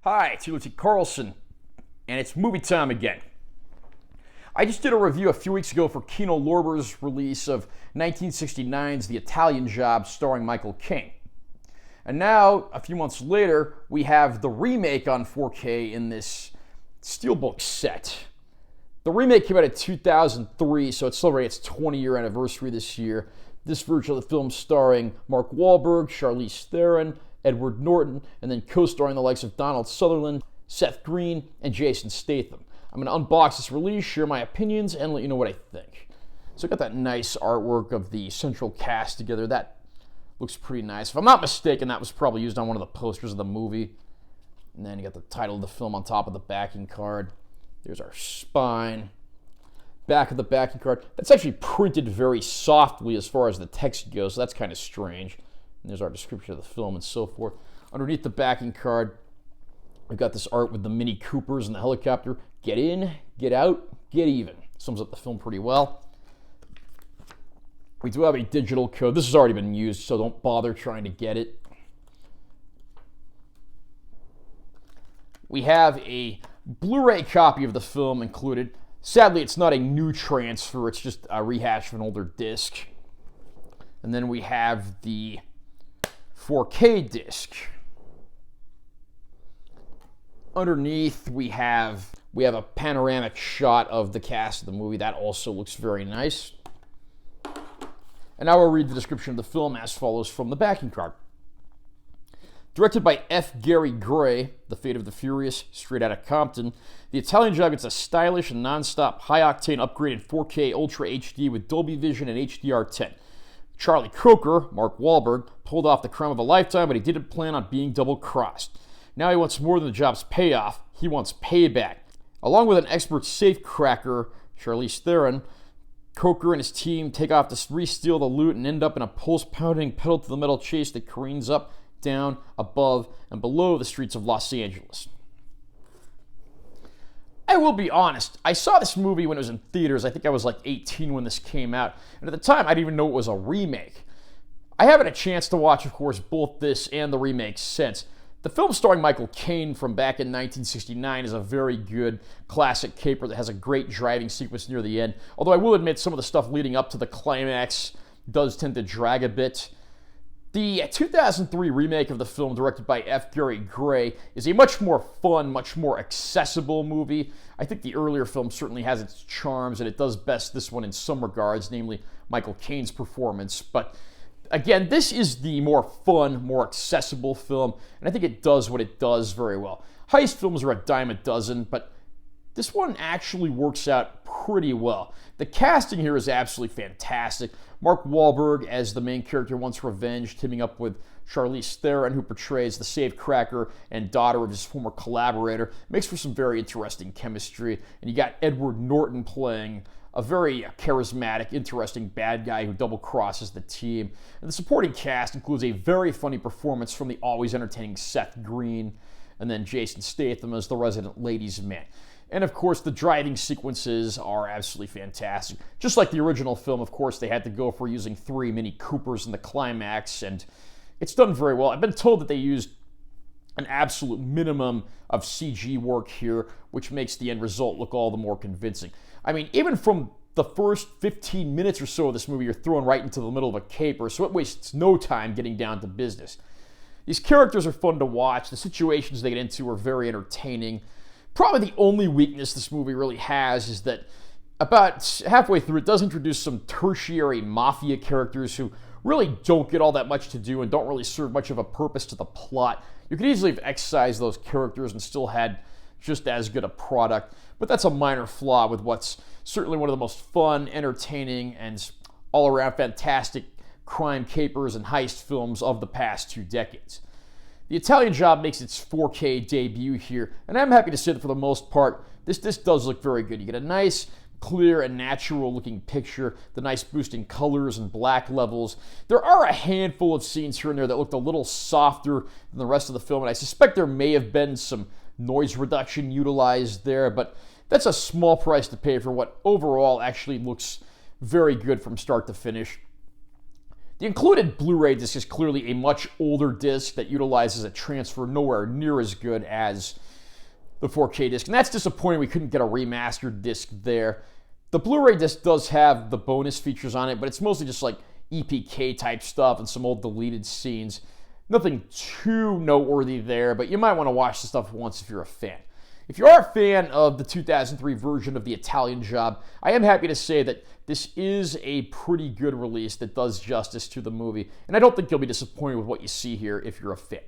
Hi, it's T. Carlson, and it's movie time again. I just did a review a few weeks ago for Kino Lorber's release of 1969's The Italian Job starring Michael Caine. And now, a few months later, we have the remake on 4K in this Steelbook set. The remake came out in 2003, so it's celebrating its 20-year anniversary this year. This version of the film starring Mark Wahlberg, Charlize Theron, Edward Norton, and then co-starring the likes of Donald Sutherland, Seth Green, and Jason Statham. I'm going to unbox this release, share my opinions, and let you know what I think. So I got that nice artwork of the central cast together. That looks pretty nice. If I'm not mistaken, that was probably used on one of the posters of the movie. And then you got the title of the film on top of the backing card. There's our spine. Back of the backing card. That's actually printed very softly as far as the text goes, so that's kind of strange. And there's our description of the film and so forth. Underneath the backing card, we've got this art with the Mini Coopers and the helicopter. Get in, get out, get even. Sums up the film pretty well. We do have a digital code. This has already been used, so don't bother trying to get it. We have a Blu-ray copy of the film included. Sadly, it's not a new transfer. It's just a rehash of an older disc. And then we have the 4K disc. Underneath, we have a panoramic shot of the cast of the movie. That also looks very nice. And now we'll read the description of the film as follows from the backing card. Directed by F. Gary Gray, The Fate of the Furious, straight out of Compton, The Italian Job gets a stylish and non-stop high-octane upgrade in 4K Ultra HD with Dolby Vision and HDR10. Charlie Coker, Mark Wahlberg, pulled off the crime of a lifetime, but he didn't plan on being double-crossed. Now he wants more than the job's payoff. He wants payback. Along with an expert safe cracker, Charlize Theron, Coker and his team take off to re-steal the loot and end up in a pulse-pounding pedal-to-the-metal chase that careens up, down, above, and below the streets of Los Angeles. I will be honest, I saw this movie when it was in theaters. I think I was like 18 when this came out. And at the time, I didn't even know it was a remake. I haven't had a chance to watch, of course, both this and the remake since. The film starring Michael Caine from back in 1969 is a very good classic caper that has a great driving sequence near the end. Although I will admit some of the stuff leading up to the climax does tend to drag a bit. The 2003 remake of the film, directed by F. Gary Gray, is a much more fun, much more accessible movie. I think the earlier film certainly has its charms, and it does best this one in some regards, namely Michael Caine's performance. But again, this is the more fun, more accessible film, and I think it does what it does very well. Heist films are a dime a dozen, but this one actually works out pretty well. The casting here is absolutely fantastic. Mark Wahlberg as the main character wants revenge, teaming up with Charlize Theron, who portrays the safecracker and daughter of his former collaborator. Makes for some very interesting chemistry. And you got Edward Norton playing a very charismatic, interesting bad guy who double-crosses the team. And the supporting cast includes a very funny performance from the always entertaining Seth Green, and then Jason Statham as the resident ladies' man. And of course, the driving sequences are absolutely fantastic. Just like the original film, of course, they had to go for using 3 Mini Coopers in the climax, and it's done very well. I've been told that they used an absolute minimum of CG work here, which makes the end result look all the more convincing. I mean, even from the first 15 minutes or so of this movie, you're thrown right into the middle of a caper, so it wastes no time getting down to business. These characters are fun to watch. The situations they get into are very entertaining. Probably the only weakness this movie really has is that about halfway through it does introduce some tertiary mafia characters who really don't get all that much to do and don't really serve much of a purpose to the plot. You could easily have excised those characters and still had just as good a product, but that's a minor flaw with what's certainly one of the most fun, entertaining, and all-around fantastic crime capers and heist films of the past 2 decades. The Italian Job makes its 4K debut here, and I'm happy to say that for the most part, this does look very good. You get a nice, clear, and natural-looking picture, the nice boost in colors and black levels. There are a handful of scenes here and there that looked a little softer than the rest of the film, and I suspect there may have been some noise reduction utilized there, but that's a small price to pay for what overall actually looks very good from start to finish. The included Blu-ray disc is clearly a much older disc that utilizes a transfer nowhere near as good as the 4K disc, and that's disappointing. We couldn't get a remastered disc there. The Blu-ray disc does have the bonus features on it, but it's mostly just like EPK type stuff and some old deleted scenes. Nothing too noteworthy there, but you might want to watch the stuff once if you're a fan. If you are a fan of the 2003 version of The Italian Job, I am happy to say that this is a pretty good release that does justice to the movie, and I don't think you'll be disappointed with what you see here if you're a fan.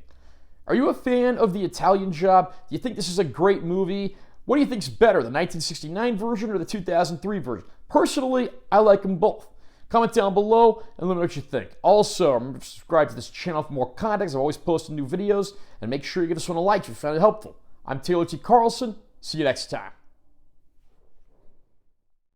Are you a fan of The Italian Job? Do you think this is a great movie? What do you think's better, the 1969 version or the 2003 version? Personally, I like them both. Comment down below and let me know what you think. Also, remember to subscribe to this channel for more content. I'm always posting new videos, and make sure you give this one a like if you found it helpful. I'm Taylor T. Carlson. See you next time.